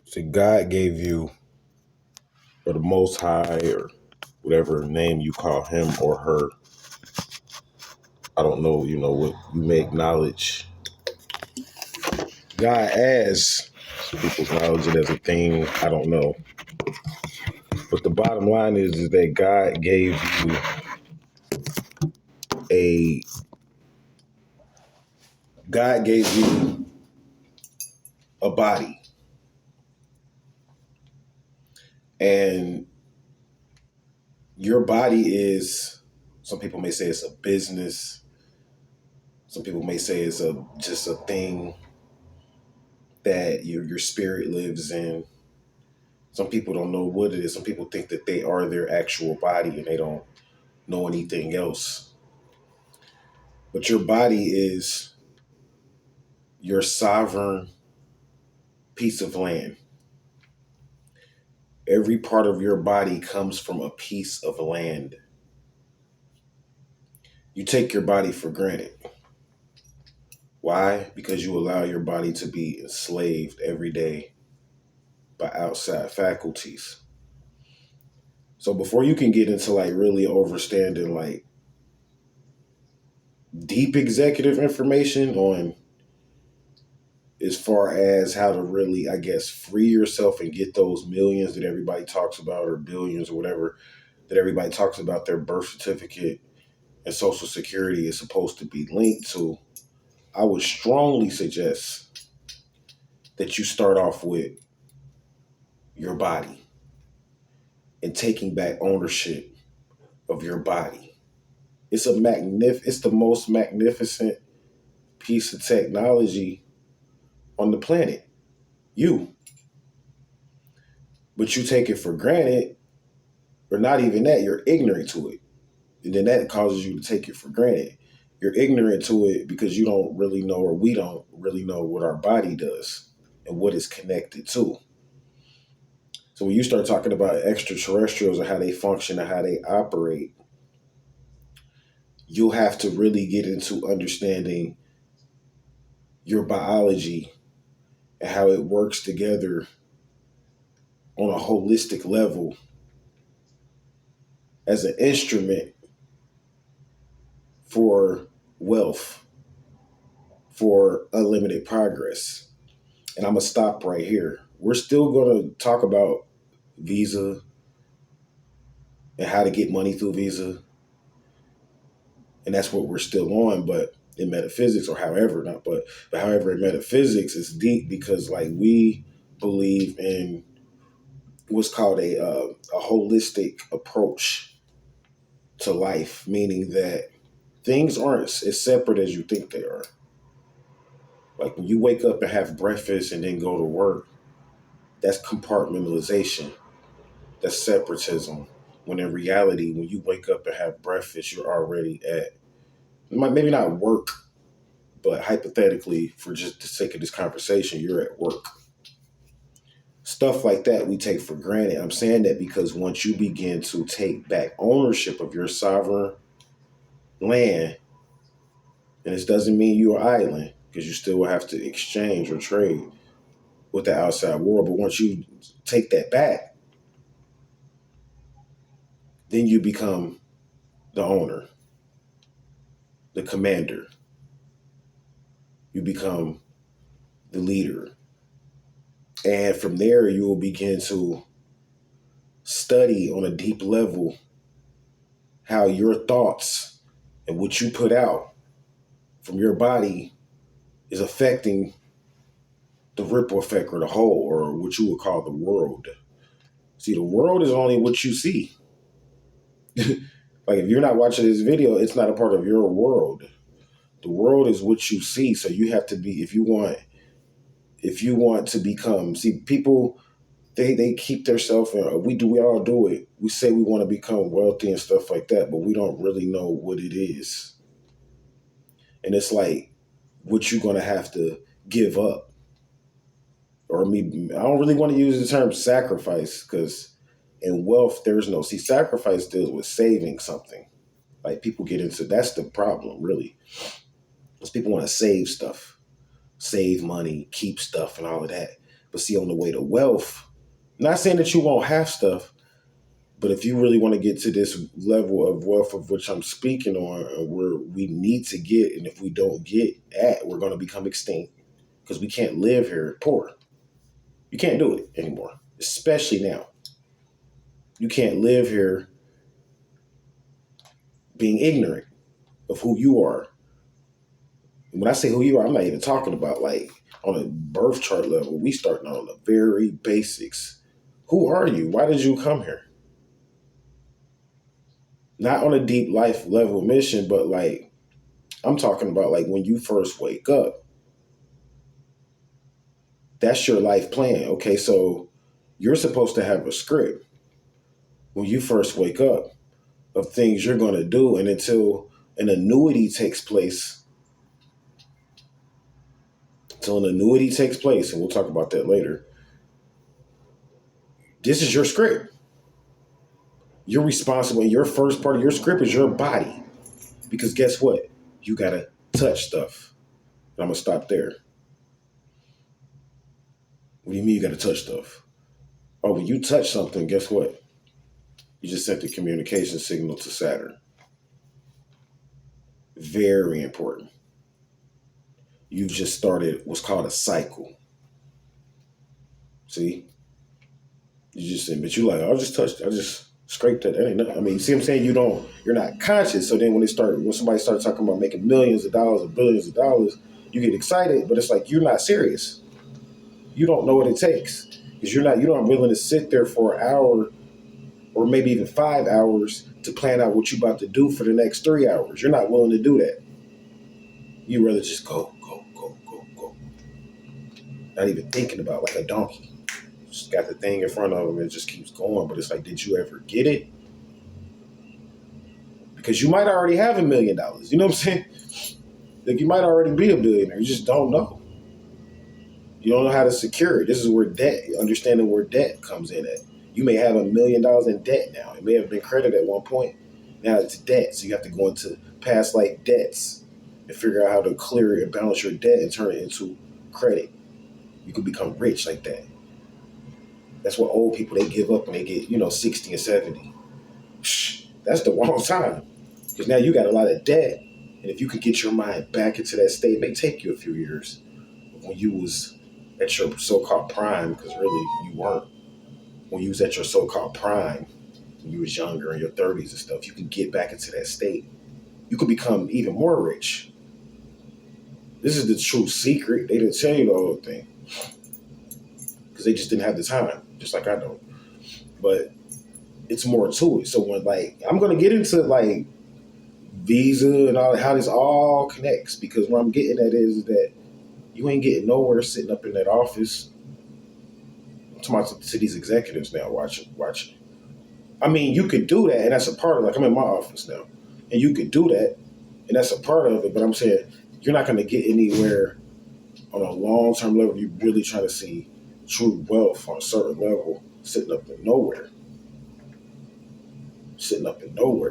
See, God gave you, or the Most High, or whatever name you call him or her. I don't know, what you may acknowledge God as. Some people acknowledge it as a thing. I don't know. But the bottom line is that a God gave you a body. And your body is, some people may say it's a business. Some people may say it's just a thing that your spirit lives in. Some people don't know what it is. Some people think that they are their actual body and they don't know anything else. But your body is your sovereign piece of land. Every part of your body comes from a piece of land. You take your body for granted. Why? Because you allow your body to be enslaved every day by outside faculties. So before you can get into like really overstanding like deep executive information on as far as how to really, I guess, free yourself and get those millions that everybody talks about, or billions or whatever that everybody talks about, their birth certificate and social security is supposed to be linked to, I would strongly suggest that you start off with your body and taking back ownership of your body. It's it's the most magnificent piece of technology on the planet. You. But you take it for granted, or not even that, you're ignorant to it. And then that causes you to take it for granted. You're ignorant to it because you don't really know, or we don't really know what our body does and what it's connected to. So when you start talking about extraterrestrials and how they function and how they operate, you'll have to really get into understanding your biology and how it works together on a holistic level as an instrument for wealth, for unlimited progress. And I'm going to stop right here. We're still going to talk about Visa and how to get money through Visa. And that's what we're still on. But in metaphysics, or however, not but however, in metaphysics, it's deep because like we believe in what's called a holistic approach to life, meaning that things aren't as separate as you think they are. Like when you wake up and have breakfast and then go to work, that's compartmentalization. That's separatism. When in reality, when you wake up and have breakfast, you're already at, maybe not work, but hypothetically, for just the sake of this conversation, you're at work. Stuff like that we take for granted. I'm saying that because once you begin to take back ownership of your sovereign land, and this doesn't mean you're an island, because you still will have to exchange or trade with the outside world. But once you take that back, then you become the owner, the commander. You become the leader. And from there, you will begin to study on a deep level how your thoughts and what you put out from your body is affecting the ripple effect, or the whole, or what you would call the world. See, the world is only what you see. Like if you're not watching this video, it's not a part of your world. The world is what you see. So you have to be, if you want to become, see, people, they keep themselves in, we all do it. We say we want to become wealthy and stuff like that, but we don't really know what it is. And it's like what you're going to have to give up. Or I don't really want to use the term sacrifice, because in wealth, there's no, see, sacrifice deals with saving something. Like people get into, that's the problem, really. Because people want to save stuff, save money, keep stuff and all of that. But see, on the way to wealth, not saying that you won't have stuff, but if you really want to get to this level of wealth of which I'm speaking on, where we need to get, and if we don't get at, we're going to become extinct because we can't live here poor. You can't do it anymore, especially now. You can't live here being ignorant of who you are. And when I say who you are, I'm not even talking about like on a birth chart level. We starting on the very basics. Who are you? Why did you come here? Not on a deep life level mission, but like I'm talking about like when you first wake up, that's your life plan. Okay, so you're supposed to have a script when you first wake up of things you're going to do. And until an annuity takes place, and we'll talk about that later, this is your script. You're responsible. Your first part of your script is your body. Because guess what? You got to touch stuff. And I'm going to stop there. What do you mean you got to touch stuff? Oh, when you touch something, guess what? You just sent the communication signal to Saturn. Very important. You've just started what's called a cycle. See? You just said, but you like, I just touched it. I just scraped it. That ain't nothing. I mean, you see what I'm saying? You're not conscious. So then when somebody starts talking about making millions of dollars or billions of dollars, you get excited, but it's like, you're not serious. You don't know what it takes because you're not willing to sit there for an hour or maybe even 5 hours to plan out what you're about to do for the next 3 hours. You're not willing to do that. You rather just go. Not even thinking about like a donkey. Just got the thing in front of them and it just keeps going. But it's like, did you ever get it? Because you might already have $1 million. You know what I'm saying? Like you might already be a billionaire. You just don't know. You don't know how to secure it. This is where understanding where debt comes in at. You may have $1 million in debt now. It may have been credit at one point. Now it's debt. So you have to go into past life debts and figure out how to clear it and balance your debt and turn it into credit. You can become rich like that. That's what old people, they give up when they get, 60 and 70. That's the wrong time. Because now you got a lot of debt. And if you could get your mind back into that state, it may take you a few years. When you was at your so-called prime, because really you weren't. When you was at your so-called prime, when you was younger in your 30s and stuff, you can get back into that state. You could become even more rich. This is the true secret. They didn't tell you the whole thing. Because they just didn't have the time, just like I don't. But it's more to it. So when I'm going to get into Visa and all how this all connects, because what I'm getting at is that you ain't getting nowhere sitting up in that office. I'm talking about to these executives now watching. I mean, you could do that, and that's a part of I'm in my office now, and you could do that, and that's a part of it. But I'm saying you're not going to get anywhere on a long-term level. You really try to see true wealth on a certain level, sitting up in nowhere.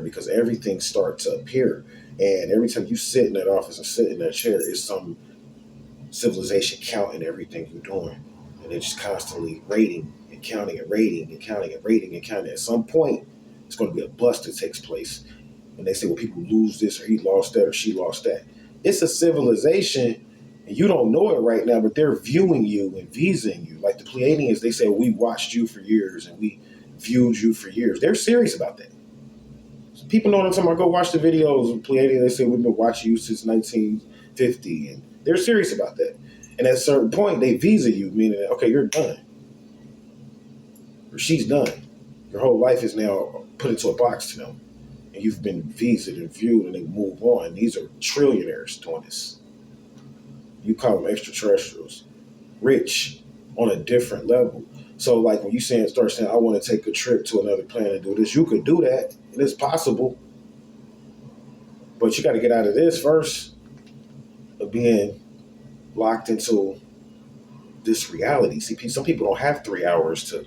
Because everything starts up here. And every time you sit in that office and sit in that chair, it's some civilization counting everything you're doing. And they're just constantly rating and counting and rating and counting and rating and counting. At some point, it's going to be a bust that takes place. And they say, well, people lose this or he lost that or she lost that. It's a civilization and you don't know it right now, but they're viewing you and vising you. Like the Pleiadians, they say, we watched you for years and we viewed you for years. They're serious about that. People know what I'm talking about. Go watch the videos of Pleiadians. They say we've been watching you since 1950, and they're serious about that. And at a certain point, they visa you, meaning, okay, you're done. Or she's done. Your whole life is now put into a box to them. And you've been visaed and viewed, and they move on. These are trillionaires doing this. You call them extraterrestrials. Rich on a different level. So when you start saying, I want to take a trip to another planet and do this, you could do that. And it's possible. But you got to get out of this first of being locked into this reality. See, some people don't have 3 hours to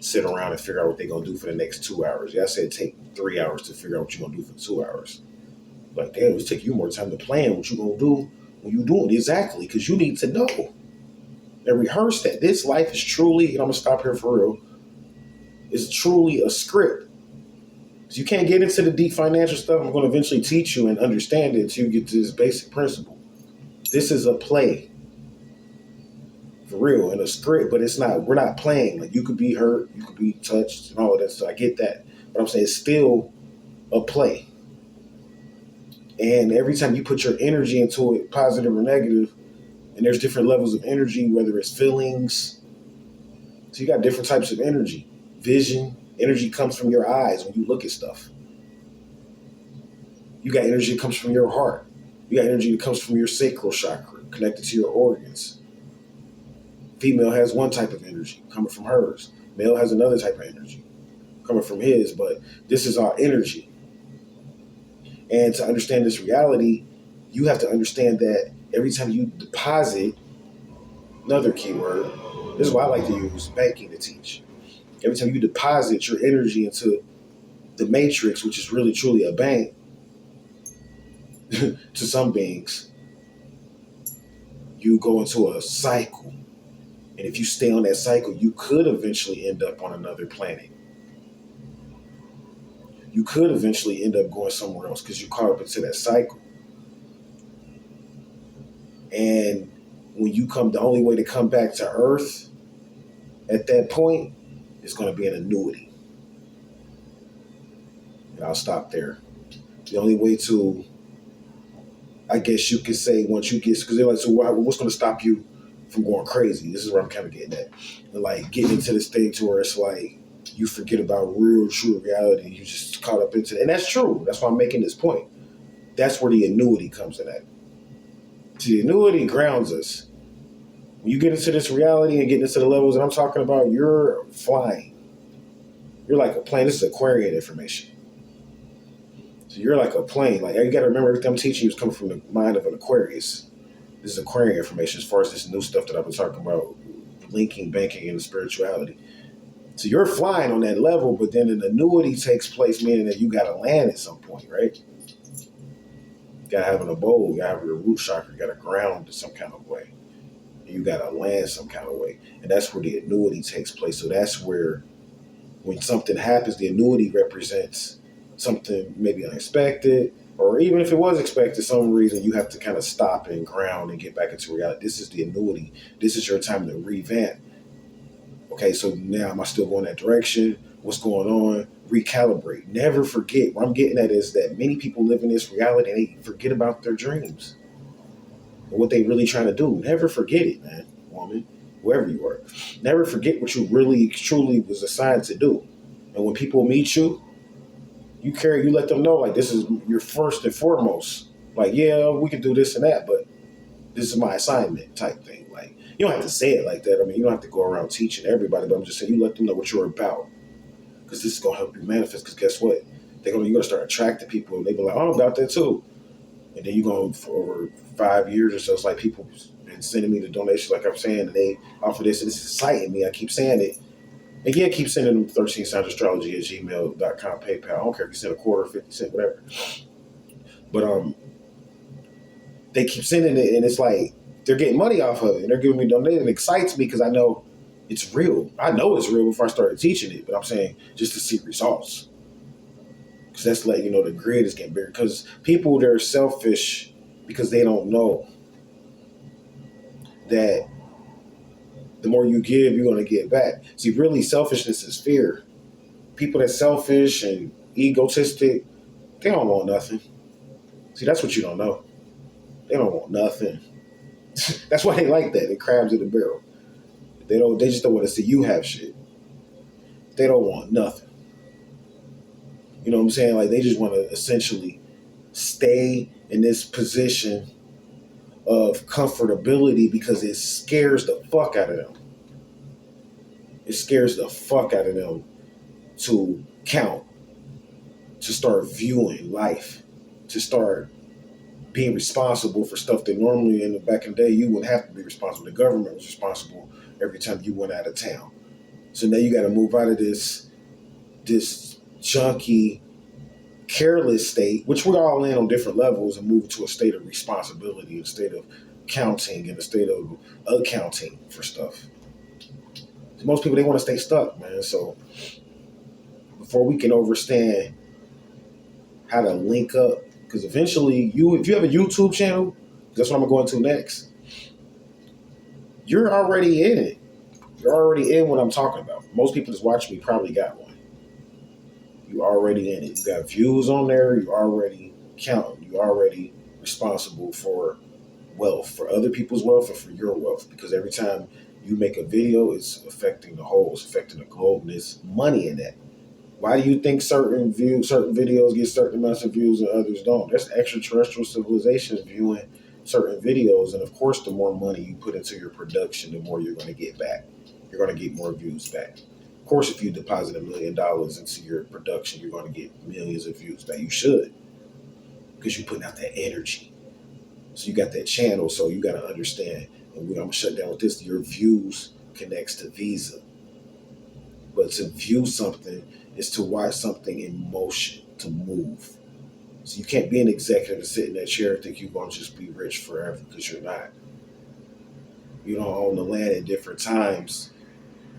sit around and figure out what they're going to do for the next 2 hours. Yeah, I said take 3 hours to figure out what you're going to do for 2 hours. Like, damn, it's taking you more time to plan what you're going to do when you're doing it. Exactly, because you need to know. and rehearse that. This life is truly, and I'm gonna stop here for real, is truly a script. So you can't get into the deep financial stuff. I'm gonna eventually teach you and understand it until you get to this basic principle. This is a play. For real, in a script, but it's not, we're not playing. Like you could be hurt, you could be touched and all of that. So I get that. But I'm saying it's still a play. And every time you put your energy into it, positive or negative, and there's different levels of energy, whether it's feelings. So you got different types of energy. Vision, energy comes from your eyes when you look at stuff. You got energy that comes from your heart. You got energy that comes from your sacral chakra, connected to your organs. Female has one type of energy coming from hers. Male has another type of energy coming from his, but this is our energy. And to understand this reality, you have to understand that every time you deposit, another keyword, this is why I like to use banking to teach. Every time you deposit your energy into the matrix, which is really truly a bank to some beings, you go into a cycle. And if you stay on that cycle, you could eventually end up on another planet. You could eventually end up going somewhere else because you caught up into that cycle. And when you come, the only way to come back to Earth at that point is going to be an annuity. And I'll stop there. The only way to, I guess you could say, once you get, because they're like, so what's going to stop you from going crazy? This is where I'm kind of getting at. And like getting into the stage where it's like you forget about real, true reality. You just caught up into it. And that's true. That's why I'm making this point. That's where the annuity comes in at. See, the annuity grounds us. When you get into this reality and get into the levels that I'm talking about, you're flying. You're like a plane. This is Aquarian information. So you're like a plane. Like you got to remember everything I'm teaching you is coming from the mind of an Aquarius. This is Aquarian information as far as this new stuff that I've been talking about, linking banking and spirituality. So you're flying on that level, but then an annuity takes place, meaning that you got to land at some point, right? You got to have an abode. You got to have your root chakra. You got to ground in some kind of way. And you got to land some kind of way. And that's where the annuity takes place. So that's where when something happens, the annuity represents something maybe unexpected, or even if it was expected, some reason you have to kind of stop and ground and get back into reality. This is the annuity. This is your time to revamp. Okay, so now am I still going that direction? What's going on? Recalibrate. Never forget. What I'm getting at is that many people live in this reality and they forget about their dreams and what they really trying to do. Never forget it, man, woman, whoever you are. Never forget what you really, truly was assigned to do. And when people meet you, you let them know, like, this is your first and foremost. Like, yeah, we can do this and that, but this is my assignment type thing. Like, you don't have to say it like that. I mean, you don't have to go around teaching everybody, but I'm just saying you let them know what you're about. Because this is going to help you manifest. Because guess what? You're going to start attracting people. And they be like, oh, I'm about that too. And then you go for over 5 years or so. It's like people been sending me the donations, like I'm saying, and they offer this. And this is exciting me. I keep saying it. And yeah, keep sending them 13soundsastrology@gmail.com, PayPal. I don't care if you send a quarter, 50 cents, whatever. But they keep sending it, and it's like they're getting money off of it, and they're giving me donations. It excites me because I know it's real. I know it's real before I started teaching it, but I'm saying just to see results. Because that's letting you know the grid is getting bigger. Because people, they're selfish because they don't know that the more you give, you're going to get back. See, really, selfishness is fear. People that's selfish and egotistic, they don't want nothing. See, that's what you don't know. They don't want nothing. That's why they like that. They crabs in the barrel. They just don't want to see you have shit. They don't want nothing. You know what I'm saying? Like, they just want to essentially stay in this position of comfortability because it scares the fuck out of them. It scares the fuck out of them to count, to start viewing life, to start being responsible for stuff that normally in the back in the day you wouldn't have to be responsible. The government was responsible every time you went out of town. So now you got to move out of this junky, careless state, which we're all in on different levels, and move to a state of responsibility, a state of counting and a state of accounting for stuff. Most people, they want to stay stuck, man. So before we can understand how to link up, because eventually if you have a YouTube channel, that's what I'm going to go into next. You're already in it. You're already in what I'm talking about. Most people that's watching me probably got one. You already in it. You got views on there. You already counting. You already responsible for wealth, for other people's wealth, and for your wealth. Because every time you make a video, it's affecting the whole. It's affecting the globe, and there's money in that. Why do you think certain videos get certain amounts of views and others don't? There's extraterrestrial civilizations viewing certain videos, and of course, the more money you put into your production, the more you're going to get back. You're going to get more views back. Of course, if you deposit $1 million into your production, you're going to get millions of views back. You should, because you're putting out that energy. So you got that channel. So you got to understand. And I'm going to shut down with this. Your views connects to Visa. But to view something is to watch something in motion, to move. So you can't be an executive and sit in that chair and think you're going to just be rich forever, because you're not. You don't own the land at different times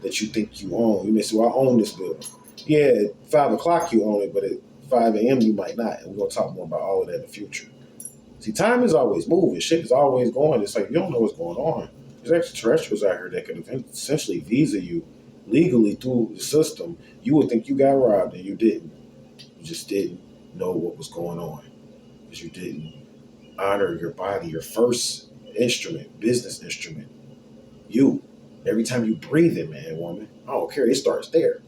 that you think you own. You may say, well, I own this building. Yeah, at 5 o'clock you own it, but at 5 a.m. you might not. And we're going to talk more about all of that in the future. See, time is always moving. Shit is always going. It's like you don't know what's going on. There's extraterrestrials out here that can essentially visa you legally through the system. You would think you got robbed, and you didn't. You just didn't know what was going on, because you didn't honor your body, your first instrument, business instrument. You. Every time you breathe in, man, woman, I don't care. It starts there.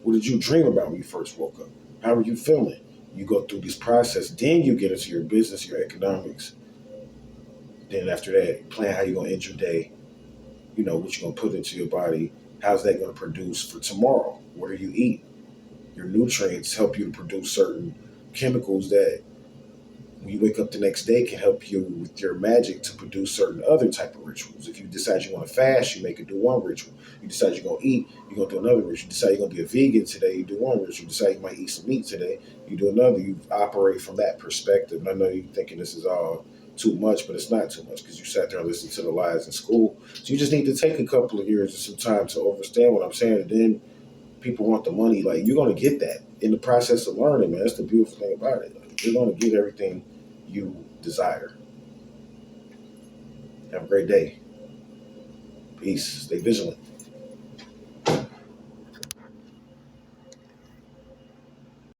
What did you dream about when you first woke up? How were you feeling? You go through this process, then you get into your business, your economics. Then after that, plan how you're gonna end your day. You know what you're gonna put into your body. How's that gonna produce for tomorrow? What are you eating? Your nutrients help you to produce certain chemicals that, when you wake up the next day, can help you with your magic to produce certain other type of rituals. If you decide you want to fast, you make it do one ritual. You decide you're going to eat, you're going to do another ritual. You decide you're going to be a vegan today, you do one ritual. You decide you might eat some meat today, you do another. You operate from that perspective. And I know you're thinking this is all too much, but it's not too much, because you sat there and listened to the lies in school. So you just need to take a couple of years or some time to understand what I'm saying. And then people want the money. Like, you're going to get that in the process of learning, man. That's the beautiful thing about it. Like, you're going to get everything you desire. Have a great day. Peace. Stay vigilant.